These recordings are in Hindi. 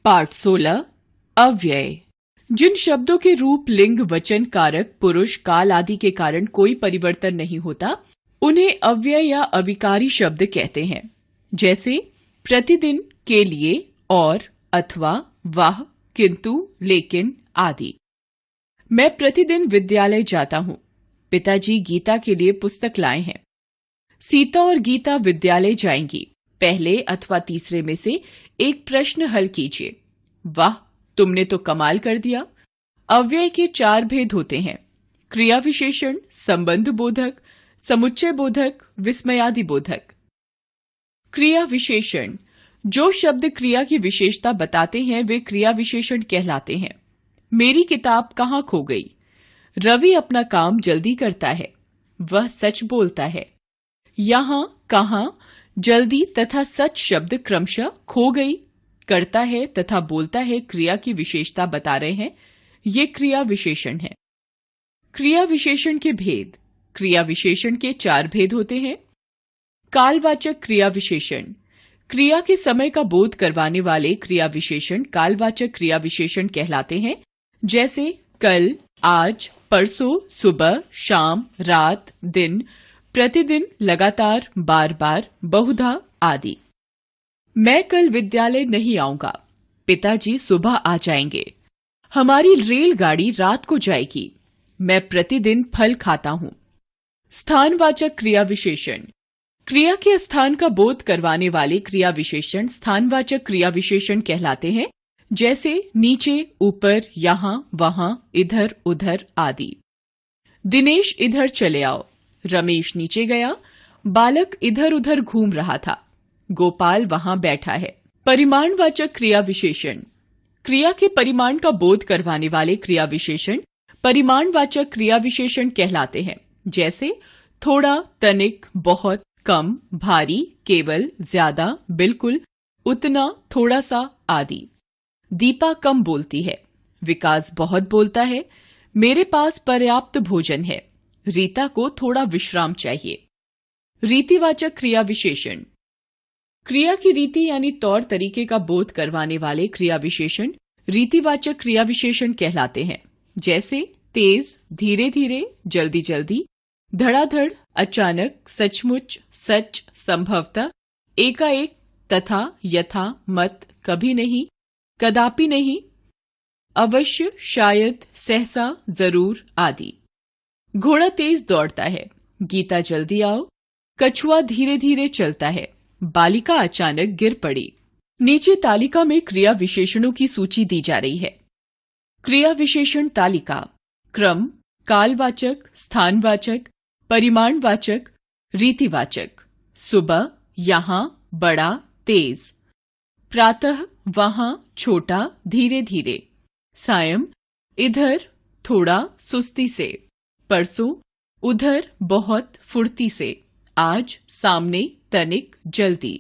पाठ 16 अव्यय। जिन शब्दों के रूप, लिंग, वचन, कारक, पुरुष, काल आदि के कारण कोई परिवर्तन नहीं होता, उन्हें अव्यय या अविकारी शब्द कहते हैं। जैसे प्रतिदिन, के लिए, और, अथवा, वह, किंतु, लेकिन आदि। मैं प्रतिदिन विद्यालय जाता हूँ। पिताजी गीता के लिए पुस्तक लाए हैं। सीता और गीता विद्यालय जाएंगी। पहले अथवा तीसरे में से एक प्रश्न हल कीजिए। वाह, तुमने तो कमाल कर दिया। अव्यय के 4 भेद होते हैं: क्रिया विशेषण, संबंध बोधक, समुच्चय बोधक, विस्मयादि बोधक। क्रिया विशेषण: जो शब्द क्रिया की विशेषता बताते हैं वे क्रिया विशेषण कहलाते हैं। मेरी किताब कहाँ खो गई? रवि अपना काम जल्दी करता है। वह सच बोलता है। यहां, कहां, जल्दी तथा सच शब्द क्रमशः खो गई, करता है तथा बोलता है क्रिया की विशेषता बता रहे हैं। ये क्रिया विशेषण है। क्रिया विशेषण के भेद: क्रिया विशेषण के 4 भेद होते हैं। कालवाचक क्रिया विशेषण: क्रिया के समय का बोध करवाने वाले क्रिया विशेषण कालवाचक क्रिया विशेषण कहलाते हैं। जैसे कल, आज, परसों, सुबह, शाम, रात, दिन, प्रतिदिन, लगातार, बार बार, बहुधा आदि। मैं कल विद्यालय नहीं आऊंगा। पिताजी सुबह आ जाएंगे। हमारी रेलगाड़ी रात को जाएगी। मैं प्रतिदिन फल खाता हूं। स्थानवाचक क्रिया विशेषण: क्रिया के स्थान का बोध करवाने वाले क्रिया विशेषण स्थानवाचक क्रिया विशेषण कहलाते हैं। जैसे नीचे, ऊपर, यहां, वहां, इधर, उधर आदि। दिनेश इधर चले आओ। रमेश नीचे गया। बालक इधर उधर घूम रहा था। गोपाल वहां बैठा है। परिमाणवाचक क्रिया विशेषण: क्रिया के परिमाण का बोध करवाने वाले क्रिया विशेषण परिमाणवाचक क्रिया विशेषण कहलाते हैं। जैसे थोड़ा, तनिक, बहुत, कम, भारी, केवल, ज्यादा, बिल्कुल, उतना, थोड़ा सा आदि। दीपा कम बोलती है। विकास बहुत बोलता है। मेरे पास पर्याप्त भोजन है। रीता को थोड़ा विश्राम चाहिए। रीतिवाचक क्रिया विशेषण: क्रिया की रीति यानी तौर तरीके का बोध करवाने वाले क्रिया विशेषण रीतिवाचक क्रिया विशेषण कहलाते हैं। जैसे तेज, धीरे धीरे, जल्दी जल्दी, धड़ाधड़, अचानक, सचमुच, सच, संभवतः, एकाएक, तथा, यथा, मत, कभी नहीं, कदापि नहीं, अवश्य, शायद, सहसा, जरूर आदि। घोड़ा तेज दौड़ता है। गीता जल्दी आओ। कछुआ धीरे धीरे चलता है। बालिका अचानक गिर पड़ी। नीचे तालिका में क्रिया विशेषणों की सूची दी जा रही है। क्रिया विशेषण तालिका: क्रम, कालवाचक, स्थानवाचक, परिमाणवाचक, रीतिवाचक। सुबह, यहां, बड़ा, तेज। प्रातः, वहां, छोटा, धीरे धीरे। सायं, इधर, थोड़ा, सुस्ती से। परसों, उधर, बहुत, फुर्ती से। आज, सामने, तनिक, जल्दी।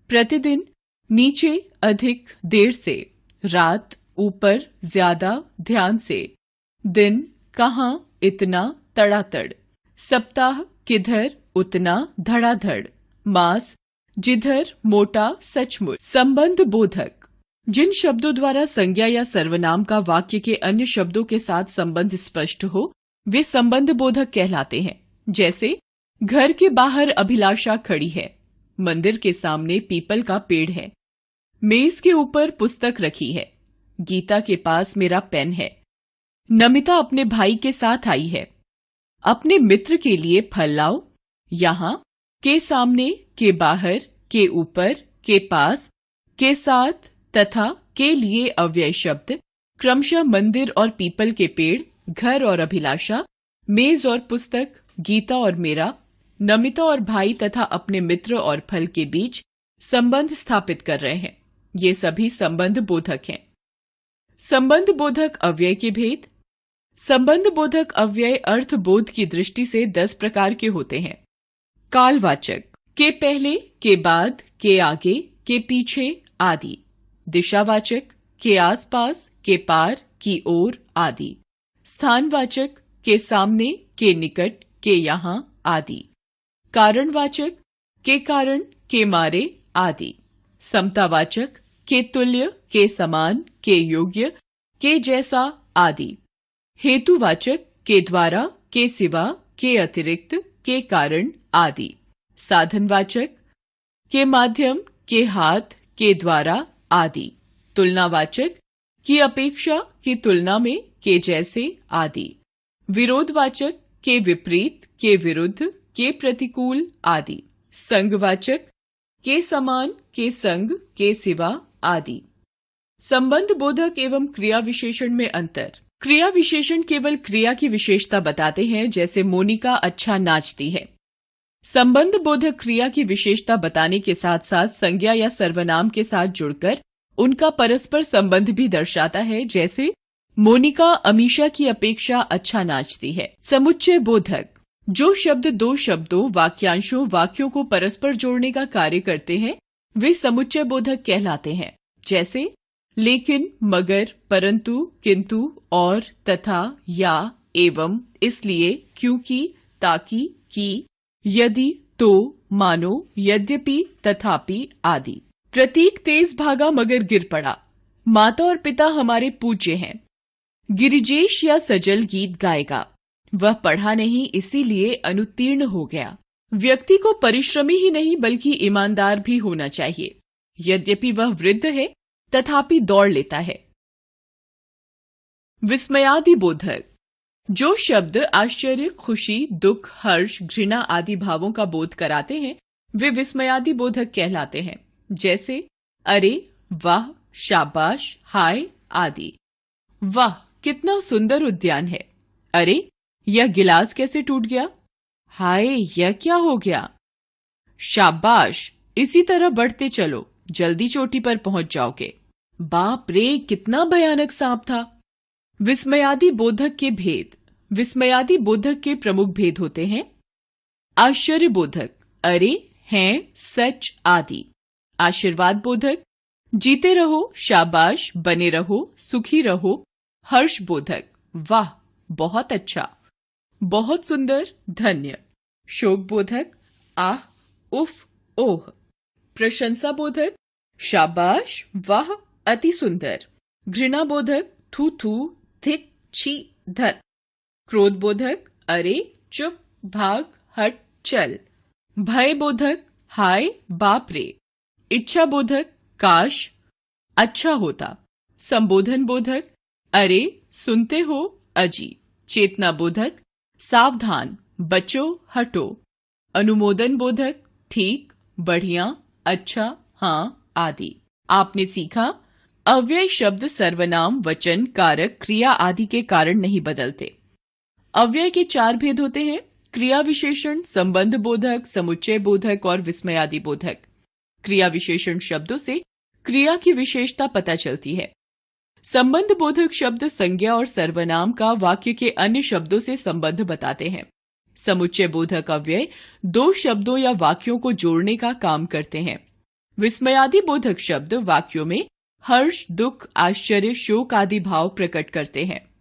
प्रतिदिन, नीचे, अधिक, देर से। रात, ऊपर, ज्यादा, ध्यान से। दिन, कहाँ, इतना, तड़ातड़। सप्ताह, किधर, उतना, धड़ाधड़। मास, जिधर, मोटा, सचमुच। संबंध बोधक: जिन शब्दों द्वारा संज्ञा या सर्वनाम का वाक्य के अन्य शब्दों के साथ संबंध स्पष्ट हो वे संबंध बोधक कहलाते हैं। जैसे घर के बाहर अभिलाषा खड़ी है। मंदिर के सामने पीपल का पेड़ है। मेज के ऊपर पुस्तक रखी है। गीता के पास मेरा पेन है। नमिता अपने भाई के साथ आई है। अपने मित्र के लिए फल लाओ। यहाँ, के सामने, के बाहर, के ऊपर, के पास, के साथ तथा के लिए अव्यय शब्द क्रमशः मंदिर और पीपल के पेड़, घर और अभिलाषा, मेज और पुस्तक, गीता और मेरा, नमिता और भाई तथा अपने मित्र और फल के बीच संबंध स्थापित कर रहे हैं। ये सभी संबंध बोधक हैं। संबंध बोधक अव्यय के भेद: संबंध बोधक अव्यय अर्थ बोध की दृष्टि से 10 प्रकार के होते हैं। कालवाचक: के पहले, के बाद, के आगे, के पीछे आदि। दिशावाचक: के आसपास, के पार, की ओर आदि। स्थानवाचक: के सामने, के निकट, के यहाँ आदि। कारणवाचक: के कारण, के मारे आदि। समतावाचक: के तुल्य, के समान, के योग्य, के जैसा आदि। हेतुवाचक के द्वारा, के सिवा, के अतिरिक्त, के कारण आदि। साधनवाचक के माध्यम, के हाथ, के द्वारा आदि। तुलनावाचक की अपेक्षा, की तुलना में, के जैसे आदि। विरोधवाचक के विपरीत, के विरुद्ध, के प्रतिकूल आदि। संगवाचक के समान, के संग, के सिवा आदि। संबंध बोधक एवं क्रिया विशेषण में अंतर। क्रिया विशेषण केवल क्रिया की विशेषता बताते हैं, जैसे मोनिका अच्छा नाचती है। संबंध बोधक क्रिया की विशेषता बताने के साथ साथ संज्ञा या सर्वनाम के साथ जुड़कर उनका परस्पर संबंध भी दर्शाता है, जैसे मोनिका अमीषा की अपेक्षा अच्छा नाचती है। समुच्चय बोधक जो शब्द दो शब्दों, वाक्यांशों, वाक्यों को परस्पर जोड़ने का कार्य करते हैं वे समुच्चय बोधक कहलाते हैं, जैसे लेकिन, मगर, परंतु, किंतु, और, तथा, या, एवं, इसलिए, क्योंकि, ताकि, की, यदि, तो, मानो, यद्यपि, तथापि आदि। प्रतीक तेज भागा मगर गिर पड़ा। माता और पिता हमारे पूज्य हैं। गिरिजेश या सजल गीत गाएगा। वह पढ़ा नहीं इसीलिए अनुत्तीर्ण हो गया। व्यक्ति को परिश्रमी ही नहीं बल्कि ईमानदार भी होना चाहिए। यद्यपि वह वृद्ध है तथापि दौड़ लेता है। विस्मयादि बोधक जो शब्द आश्चर्य, खुशी, दुख, हर्ष, घृणा आदि भावों का बोध कराते हैं वे विस्मयादि बोधक कहलाते हैं, जैसे अरे, वाह, शाबाश, हाय आदि। वाह, कितना सुंदर उद्यान है। अरे, यह गिलास कैसे टूट गया। हाय, यह क्या हो गया। शाबाश, इसी तरह बढ़ते चलो, जल्दी चोटी पर पहुंच जाओगे। बाप रे, कितना भयानक सांप था। विस्मयादि बोधक के भेद। विस्मयादि बोधक के प्रमुख भेद होते हैं आश्चर्य बोधक, अरे, हैं, सच आदि। आशीर्वाद बोधक, जीते रहो, शाबाश, बने रहो, सुखी रहो। हर्ष बोधक, वाह, बहुत अच्छा, बहुत सुंदर, धन्य। शोक बोधक, आह, उफ, ओह। प्रशंसा बोधक, शाबाश, वाह, अति सुंदर। घृणा बोधक, थू थू, धिक, छी, धत। क्रोध बोधक, अरे, चुप, भाग, हट, चल। भय बोधक, हाय, बाप रे। इच्छा बोधक, काश, अच्छा होता। संबोधन बोधक, अरे, सुनते हो, अजी। चेतना बोधक, सावधान, बचो, हटो। अनुमोदन बोधक, ठीक, बढ़िया, अच्छा, हाँ आदि। आपने सीखा अव्यय शब्द सर्वनाम, वचन, कारक, क्रिया आदि के कारण नहीं बदलते। अव्यय के 4 भेद होते हैं, क्रिया विशेषण, संबंध बोधक, समुच्चय बोधक और विस्मयादि बोधक। क्रिया विशेषण शब्दों से क्रिया की विशेषता पता चलती है। संबंध बोधक शब्द संज्ञा और सर्वनाम का वाक्य के अन्य शब्दों से संबंध बताते हैं। समुच्चय बोधक अव्यय 2 शब्दों या वाक्यों को जोड़ने का काम करते हैं। विस्मयादि बोधक शब्द वाक्यों में हर्ष, दुख, आश्चर्य, शोक आदि भाव प्रकट करते हैं।